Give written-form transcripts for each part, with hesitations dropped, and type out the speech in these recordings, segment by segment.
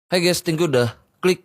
Hai guys, thank you udah klik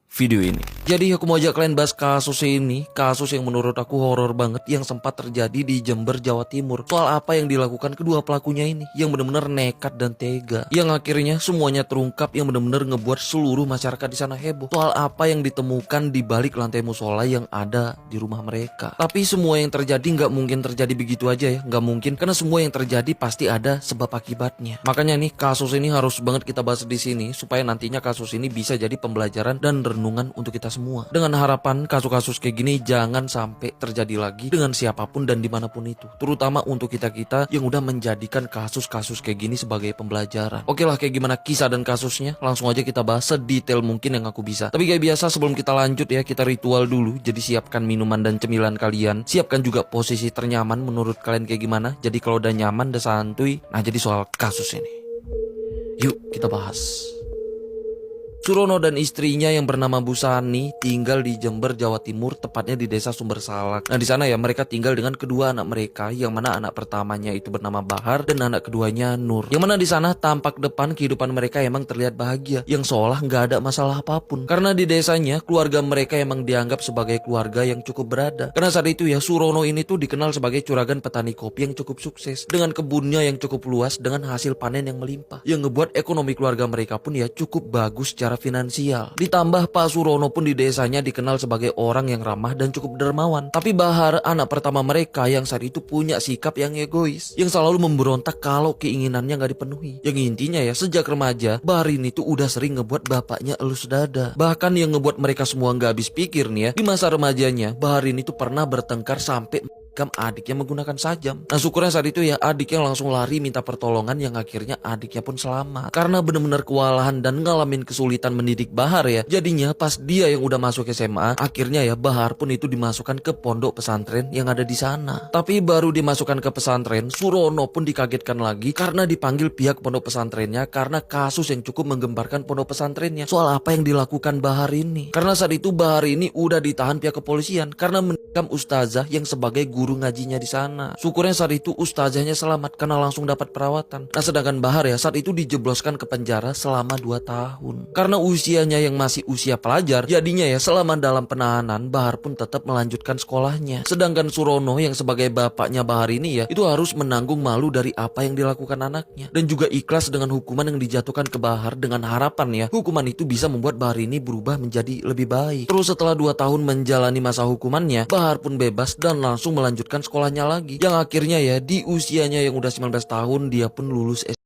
video ini. Jadi aku mau ajak kalian bahas kasus ini, kasus yang menurut aku horor banget yang sempat terjadi di Jember, Jawa Timur. Soal apa yang dilakukan kedua pelakunya ini, yang benar-benar nekat dan tega. Yang akhirnya semuanya terungkap, yang benar-benar ngebuat seluruh masyarakat di sana heboh. Soal apa yang ditemukan di balik lantai musola yang ada di rumah mereka. Tapi semua yang terjadi nggak mungkin terjadi begitu aja ya, nggak mungkin, karena semua yang terjadi pasti ada sebab akibatnya. Makanya nih kasus ini harus banget kita bahas di sini supaya nantinya kasus ini bisa jadi pembelajaran dan renungan untuk kita semua. Dengan harapan kasus-kasus kayak gini jangan sampai terjadi lagi dengan siapapun dan dimanapun itu. Terutama untuk kita-kita yang udah menjadikan kasus-kasus kayak gini sebagai pembelajaran. Oke lah, kayak gimana kisah dan kasusnya, langsung aja kita bahas sedetail mungkin yang aku bisa. Tapi kayak biasa sebelum kita lanjut ya, kita ritual dulu. Jadi siapkan minuman dan cemilan kalian. Siapkan juga posisi ternyaman menurut kalian kayak gimana. Jadi kalau udah nyaman, udah santuy. Nah, jadi soal kasus ini, yuk kita bahas. Surono dan istrinya yang bernama Bu Sani tinggal di Jember, Jawa Timur, tepatnya di desa Sumber Salak. Nah, di sana ya mereka tinggal dengan kedua anak mereka, yang mana anak pertamanya itu bernama Bahar dan anak keduanya Nur. Yang mana di sana tampak depan kehidupan mereka emang terlihat bahagia, yang seolah nggak ada masalah apapun. Karena di desanya keluarga mereka emang dianggap sebagai keluarga yang cukup berada. Karena saat itu ya Surono ini tuh dikenal sebagai curagan petani kopi yang cukup sukses, dengan kebunnya yang cukup luas dengan hasil panen yang melimpah, yang ngebuat ekonomi keluarga mereka pun ya cukup bagus secara finansial. Ditambah Pak Surono pun di desanya dikenal sebagai orang yang ramah dan cukup dermawan. Tapi Bahar, anak pertama mereka, yang saat itu punya sikap yang egois, yang selalu memberontak kalau keinginannya nggak dipenuhi. Yang intinya ya sejak remaja Bahar ini tuh udah sering ngebuat bapaknya elus dada. Bahkan yang ngebuat mereka semua nggak habis pikir nih ya, di masa remajanya Bahar ini tuh pernah bertengkar sampai adiknya menggunakan sajam. Nah, syukurnya saat itu ya adiknya langsung lari minta pertolongan, yang akhirnya adiknya pun selamat. Karena benar-benar kewalahan dan ngalamin kesulitan mendidik Bahar ya, jadinya pas dia yang udah masuk SMA, akhirnya ya Bahar pun itu dimasukkan ke pondok pesantren yang ada di sana. Tapi baru dimasukkan ke pesantren, Surono pun dikagetkan lagi karena dipanggil pihak pondok pesantrennya karena kasus yang cukup menggemparkan pondok pesantrennya. Soal apa yang dilakukan Bahar ini. Karena saat itu Bahar ini udah ditahan pihak kepolisian karena menikam ustazah yang sebagai guru ngajinya di sana. Syukurnya saat itu ustazahnya selamat karena langsung dapat perawatan. Nah, sedangkan Bahar ya saat itu dijebloskan ke penjara selama 2 tahun. Karena usianya yang masih usia pelajar, jadinya ya selama dalam penahanan Bahar pun tetap melanjutkan sekolahnya. Sedangkan Surono yang sebagai bapaknya Bahar ini ya itu harus menanggung malu dari apa yang dilakukan anaknya, dan juga ikhlas dengan hukuman yang dijatuhkan ke Bahar, dengan harapan ya hukuman itu bisa membuat Bahar ini berubah menjadi lebih baik. Terus setelah 2 tahun menjalani masa hukumannya, Bahar pun bebas dan langsung melanjutkan sekolahnya lagi, yang akhirnya ya di usianya yang udah 19 tahun dia pun lulus